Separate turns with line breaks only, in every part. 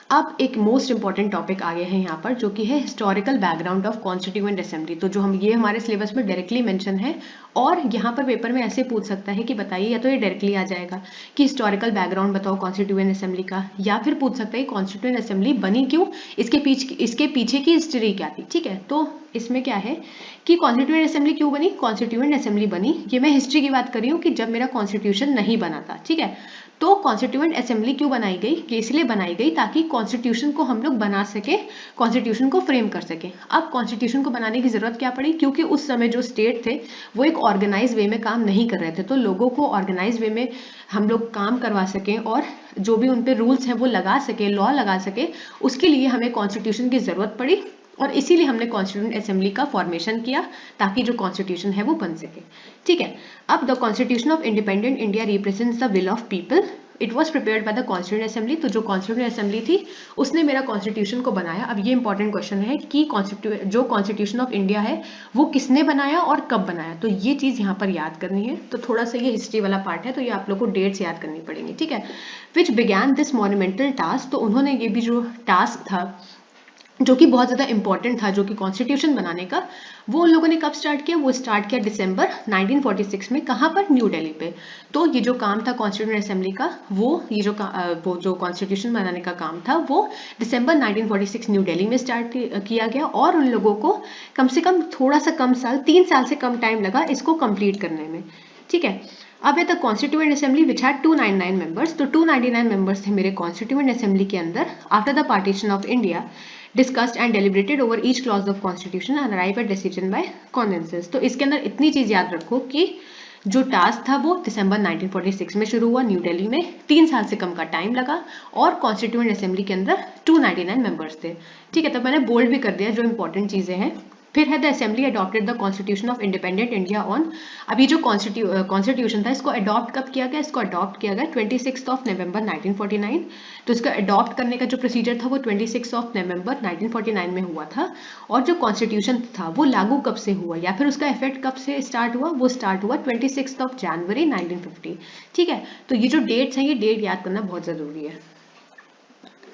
अब एक most important topic आ गया है यहाँ पर, जो कि है historical background of constituent assembly. तो जो हम ये हमारे सिलेबस में डायरेक्टली मेंशन है, और यहाँ पर पेपर में ऐसे पूछ सकता है कि बताइए, या तो ये डायरेक्टली आ जाएगा कि हिस्टोरिकल बैकग्राउंड बताओ कॉन्स्टिट्यूएंट असेंबली का, या फिर पूछ सकता है कॉन्स्टिट्यूएंट असेंबली बनी क्यों, इसके पीछे की हिस्ट्री क्या थी। ठीक है, तो इसमें क्या है कि कॉन्स्टिट्यूएंट असेंबली क्यों बनी, कॉन्स्टिट्यूएंट असेंबली बनी, ये मैं हिस्ट्री की बात कर रही हूँ कि जब मेरा कॉन्स्टिट्यूशन नहीं बना था। ठीक है, तो कॉन्स्टिट्यूएंट असेंबली क्यों बनाई गई, कि इसलिए बनाई गई ताकि कॉन्स्टिट्यूशन को हम लोग बना सके, कॉन्स्टिट्यूशन को फ्रेम कर सके। अब कॉन्स्टिट्यूशन को बनाने की जरूरत क्या पड़ी, क्योंकि उस समय जो स्टेट थे वो एक ऑर्गेनाइज वे में काम नहीं कर रहे थे, तो लोगों को ऑर्गेनाइज वे में हम लोग काम करवा सकें और जो भी उन पे रूल्स हैं वो लगा सके, लॉ लगा सके, उसके लिए हमें कॉन्स्टिट्यूशन की जरूरत पड़ी। और इसीलिए हमने कॉन्स्टिट्यूएंट असेंबली का फॉर्मेशन किया ताकि जो कॉन्स्टिट्यूशन है वो बन सके। ठीक है, अब the constitution of independent India represents the will of people, it was prepared by the constituent assembly. तो जो कॉन्स्टिट्यूएंट असेंबली थी उसने मेरा कॉन्स्टिट्यूशन को बनाया। अब ये इंपॉर्टेंट क्वेश्चन है कि जो कॉन्स्टिट्यूशन ऑफ इंडिया है वो किसने बनाया और कब बनाया, तो ये चीज यहाँ पर याद करनी है। तो थोड़ा सा ये हिस्ट्री वाला पार्ट है, तो ये आप लोग को डेट्स याद करनी पड़ेंगी। ठीक है, विच बिगैन दिस मॉन्यूमेंटल टास्क, तो उन्होंने ये भी जो टास्क था जो कि बहुत ज़्यादा इंपॉर्टेंट था, जो कि कॉन्स्टिट्यूशन बनाने का, वो उन लोगों ने कब स्टार्ट किया, वो स्टार्ट किया दिसंबर 1946 में। कहाँ पर, न्यू दिल्ली पे। तो ये जो काम था कॉन्स्टिट्यूएंट असेंबली का, वो जो कॉन्स्टिट्यूशन बनाने का काम था वो दिसंबर 1946 न्यू दिल्ली में स्टार्ट किया गया, और उन लोगों को कम से कम थोड़ा सा कम साल, 3 साल से कम टाइम लगा इसको कंप्लीट करने में। ठीक है, अब है the constituent assembly which had 299 members. तो 299 मेंबर्स थे मेरे कॉन्स्टिट्यूएंट असेंबली के अंदर। After the partition of India discussed and deliberated over each clause of constitution and arrived at decision by consensus। तो इसके अंदर इतनी चीज याद रखो कि जो टास्क था वो दिसंबर 1946 में शुरू हुआ न्यू दिल्ली में, 3 साल से कम का टाइम लगा, और कॉन्स्टिट्यूएंट असेंबली के अंदर 299 मेंबर्स थे। ठीक है, तो मैंने बोल्ड भी कर दिया जो इंपॉर्टेंट चीजें हैं। फिर है the assembly adopted the constitution of independent India on. अभी जो कॉन्स्टिट्यूशन था इसको अडॉप्ट कब किया गया, इसको अडॉप्ट किया गया 26 नवंबर 1949। तो इसका अडॉप्ट करने का जो प्रोसीजर था वो 26 नवंबर 1949 में हुआ था। और जो कॉन्स्टिट्यूशन था वो लागू कब से हुआ, या फिर उसका इफेक्ट कब से स्टार्ट हुआ, वो स्टार्ट हुआ 26 जनवरी 1950। ठीक है, तो ये जो डेट्स हैं ये डेट याद करना बहुत जरूरी है।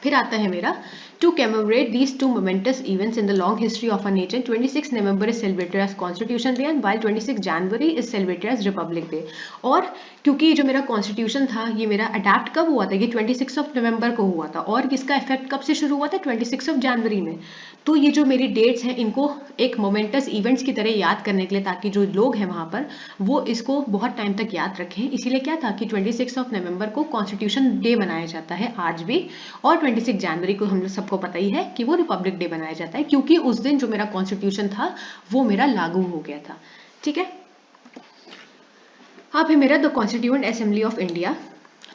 फिर आता है मेरा to commemorate these two momentous events in the long history of our nation, 26 November is celebrated as Constitution Day and while 26 January is celebrated as Republic Day। और क्योंकि जो मेरा कॉन्स्टिट्यूशन था ये मेरा अडैप्ट कब हुआ था, ये 26 नवंबर को हुआ था, और इसका इफेक्ट कब से शुरू हुआ था, 26 जनवरी में। तो ये जो मेरी डेट्स हैं इनको एक मोमेंटस इवेंट्स की तरह याद करने के लिए, ताकि जो लोग हैं वहां पर वो इसको बहुत टाइम तक याद रखें, इसीलिए क्या था कि 26 नवंबर को कॉन्स्टिट्यूशन डे मनाया जाता है आज भी, और 26 जनवरी को हम सबको पता ही है कि वो रिपब्लिक डे बनाया जाता है, क्योंकि उस दिन जो मेरा कॉन्स्टिट्यूशन था वो मेरा लागू हो गया था। ठीक है, अब है मेरा the constituent assembly of India.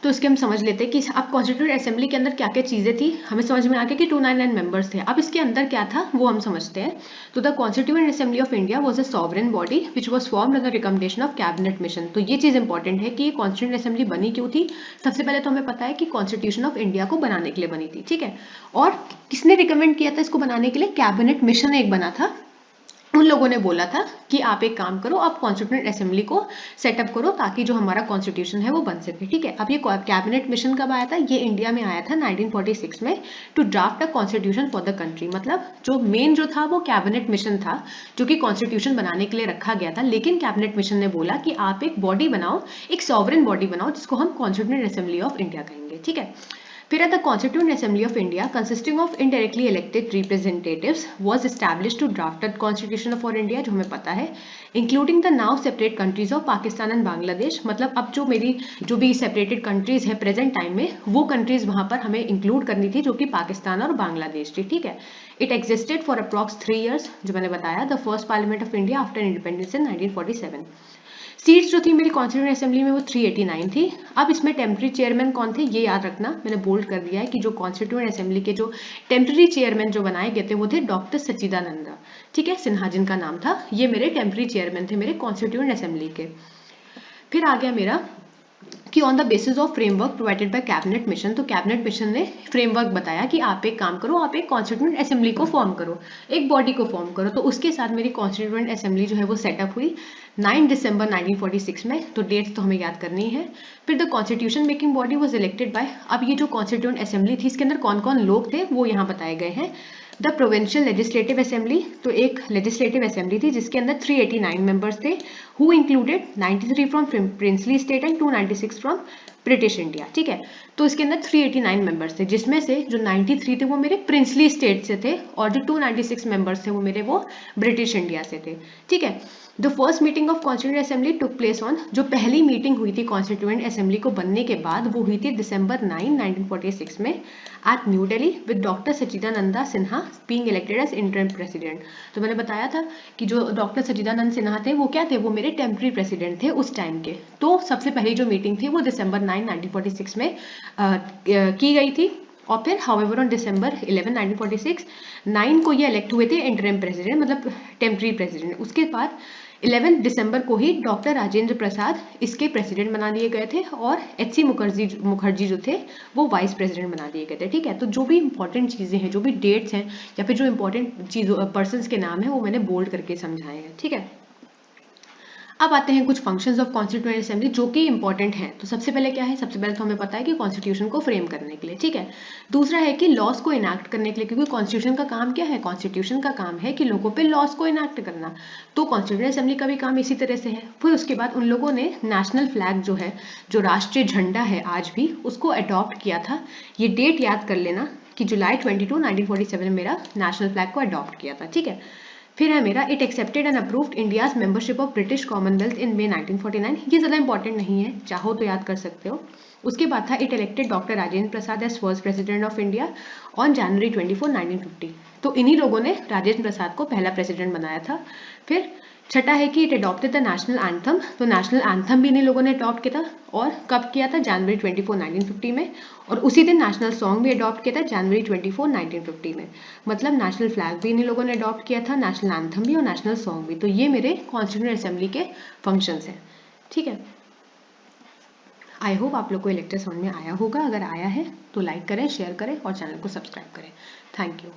तो इसके हम समझ लेते हैं कि अब कॉन्स्टिट्यूएंट असेंबली के अंदर क्या क्या चीजें थी, हमें समझ में आ गया कि 299 मेंबर्स थे। अब इसके अंदर क्या था वो हम समझते हैं। तो the constituent assembly of India was a sovereign body which was formed under recommendation of cabinet mission. तो ये चीज इंपॉर्टेंट है कि ये कॉन्स्टिट्यूएंट असेंबली बनी क्यों थी। सबसे पहले तो हमें पता है कि कॉन्स्टिट्यूशन ऑफ इंडिया को बनाने के लिए बनी थी। ठीक है, और किसने रिकमेंड किया था इसको बनाने के लिए, कैबिनेट मिशन एक बना था। उन लोगों ने बोला था कि आप एक काम करो, आप कॉन्स्टिट्यूएंट असेंबली को सेटअप करो ताकि जो हमारा कॉन्स्टिट्यूशन है वो बन सके। ठीक है, अब ये कैबिनेट मिशन कब आया था, ये इंडिया में आया था 1946 में, to draft a constitution for the country. मतलब जो मेन जो था वो कैबिनेट मिशन था जो कि कॉन्स्टिट्यूशन बनाने के लिए रखा गया था, लेकिन कैबिनेट मिशन ने बोला कि आप एक बॉडी बनाओ, एक सॉवरेन बॉडी बनाओ जिसको हम कॉन्स्टिट्यूएंट असेंबली ऑफ इंडिया कहेंगे। ठीक है, फिर the constituent assembly of India consisting of indirectly elected representatives was established to draft the constitution for India, जो हमें पता है, including the now separate countries of Pakistan and Bangladesh. मतलब अब जो मेरी जो भी सेपरेटेड कंट्रीज है प्रेजेंट टाइम में, वो कंट्रीज वहां पर हमें इंक्लूड करनी थी, जो कि पाकिस्तान और बांग्लादेश थी। ठीक है, it existed for approx 3 years, जो मैंने बताया, the first parliament of India after independence in 1947। Seats जो थी मेरी कॉन्स्टिट्यूएंट असेंबली में वो 389 थी। अब इसमें टेम्पररी चेयरमैन कौन थे ये याद रखना, मैंने बोल्ड कर दिया है कि जो कॉन्स्टिट्यूएंट असेंबली के जो टेम्पररी चेयरमैन जो बनाए गए थे वो थे डॉक्टर सच्चिदानंद, ठीक है, सिन्हा जिनका नाम था। ये मेरे टेम्पररी चेयरमैन थे मेरे कॉन्स्टिट्यूएंट असेंबली के। फिर आ गया मेरा कि on the basis of framework provided by cabinet mission, तो कैबिनेट मिशन ने फ्रेमवर्क बताया कि आप एक काम करो, आप एक कॉन्स्टिट्यूएंट असेंबली को फॉर्म करो, एक बॉडी को फॉर्म करो। तो उसके साथ मेरी कॉन्स्टिट्यूएंट असेंबली जो है वो सेटअप हुई 9 दिसंबर 1946 में। तो डेट्स तो हमें याद करनी है। फिर the constitution making body was elected by, अब ये जो कॉन्स्टिट्यूएंट असेंबली थी इसके अंदर कौन कौन लोग थे वो यहाँ बताए गए हैं। द प्रोविंशियल लेजिस्लेटिव असेंबली, तो एक लेजिस्लेटिव असेंबली थी जिसके अंदर 389 मेंबर्स थे, who included 93 from princely state and 296 from British India. ठीक है, तो इसके अंदर 389 मेंबर्स थे, जिसमें से जो 93 थे वो मेरे प्रिंसली स्टेट से थे और जो 296 मेंबर्स थे वो मेरे वो ब्रिटिश इंडिया से थे। ठीक है, the first meeting of constituent assembly took place on, जो पहली मीटिंग हुई थी कॉन्स्टिट्यूएंट असेंबली को बनने के बाद वो हुई थी दिसंबर 9, 1946 में at New Delhi with doctor Sachchidananda Sinha being elected as interim president. तो मैंने बताया था कि जो डॉक्टर सच्चिदानंद सिन्हा थे वो क्या थे, वो मेरे टेम्पररी प्रेसिडेंट थे उस टाइम के। तो सबसे पहली जो मीटिंग थी वो दिसंबर 9, 1946 में की गई थी। और फिर हाउएवर ऑन दिसंबर 11, 1946 9 को ये इलेक्ट हुए थे इंटरिम प्रेसिडेंट, मतलब टेम्पररी प्रेसिडेंट। उसके बाद 11 दिसंबर को ही डॉक्टर राजेंद्र प्रसाद इसके प्रेसिडेंट बना दिए गए थे और एच.सी. मुखर्जी जो थे वो वाइस प्रेसिडेंट बना दिए गए थे। ठीक है, तो जो भी इंपॉर्टेंट चीज़ें हैं, जो भी डेट्स हैं या फिर जो इंपॉर्टेंट चीज़ों पर्सन्स के नाम है वो मैंने बोल्ड करके समझाए हैं। ठीक है, अब आते हैं कुछ फंक्शंस ऑफ कॉन्स्टिट्यूएंट असेंबली जो कि इंपॉर्टेंट हैं। तो सबसे पहले क्या है, सबसे पहले तो हमें पता है कि कॉन्स्टिट्यूशन को फ्रेम करने के लिए। ठीक है, दूसरा है कि लॉस को इनैक्ट करने के लिए, क्योंकि कॉन्स्टिट्यूशन का काम क्या है, कॉन्स्टिट्यूशन का काम है कि लोगों पे लॉस को इनैक्ट करना। तो कॉन्स्टिट्यूएंट असेंबली का भी काम इसी तरह से है। फिर उसके बाद उन लोगों ने नेशनल फ्लैग जो है, जो राष्ट्रीय झंडा है आज भी, उसको अडॉप्ट किया था। ये डेट याद कर लेना कि जुलाई 22, 1947 में मेरा नेशनल फ्लैग को अडॉप्ट किया था। ठीक है, फिर है मेरा it accepted and approved India's membership of British Commonwealth in May 1949। ये ज़्यादा इंपॉर्टेंट नहीं है, चाहो तो याद कर सकते हो। उसके बाद था it elected doctor Rajendra Prasad as first president of India on January 24, 1950। तो इन्हीं लोगों ने राजेंद्र प्रसाद को पहला प्रेसिडेंट बनाया था। फिर छठा है कि it adopted the national anthem, तो नेशनल एंथम भी इन्हीं लोगों ने अडॉप्ट किया था। और कब किया था, जनवरी 24, 1950 में। और उसी दिन नेशनल सॉन्ग भी अडॉप्ट किया था जनवरी 24, 1950 में। मतलब नेशनल फ्लैग भी इन्हीं लोगों ने अडॉप्ट किया था, नेशनल एंथम भी और नेशनल सॉन्ग भी। तो ये मेरे कॉन्स्टिट्यूएंट असेंबली के फंक्शंस हैं। ठीक है, आई होप आप लोग को ये लेक्चर समझ में आया होगा। अगर आया है तो लाइक करें, शेयर करें और चैनल को सब्सक्राइब करें। Thank you.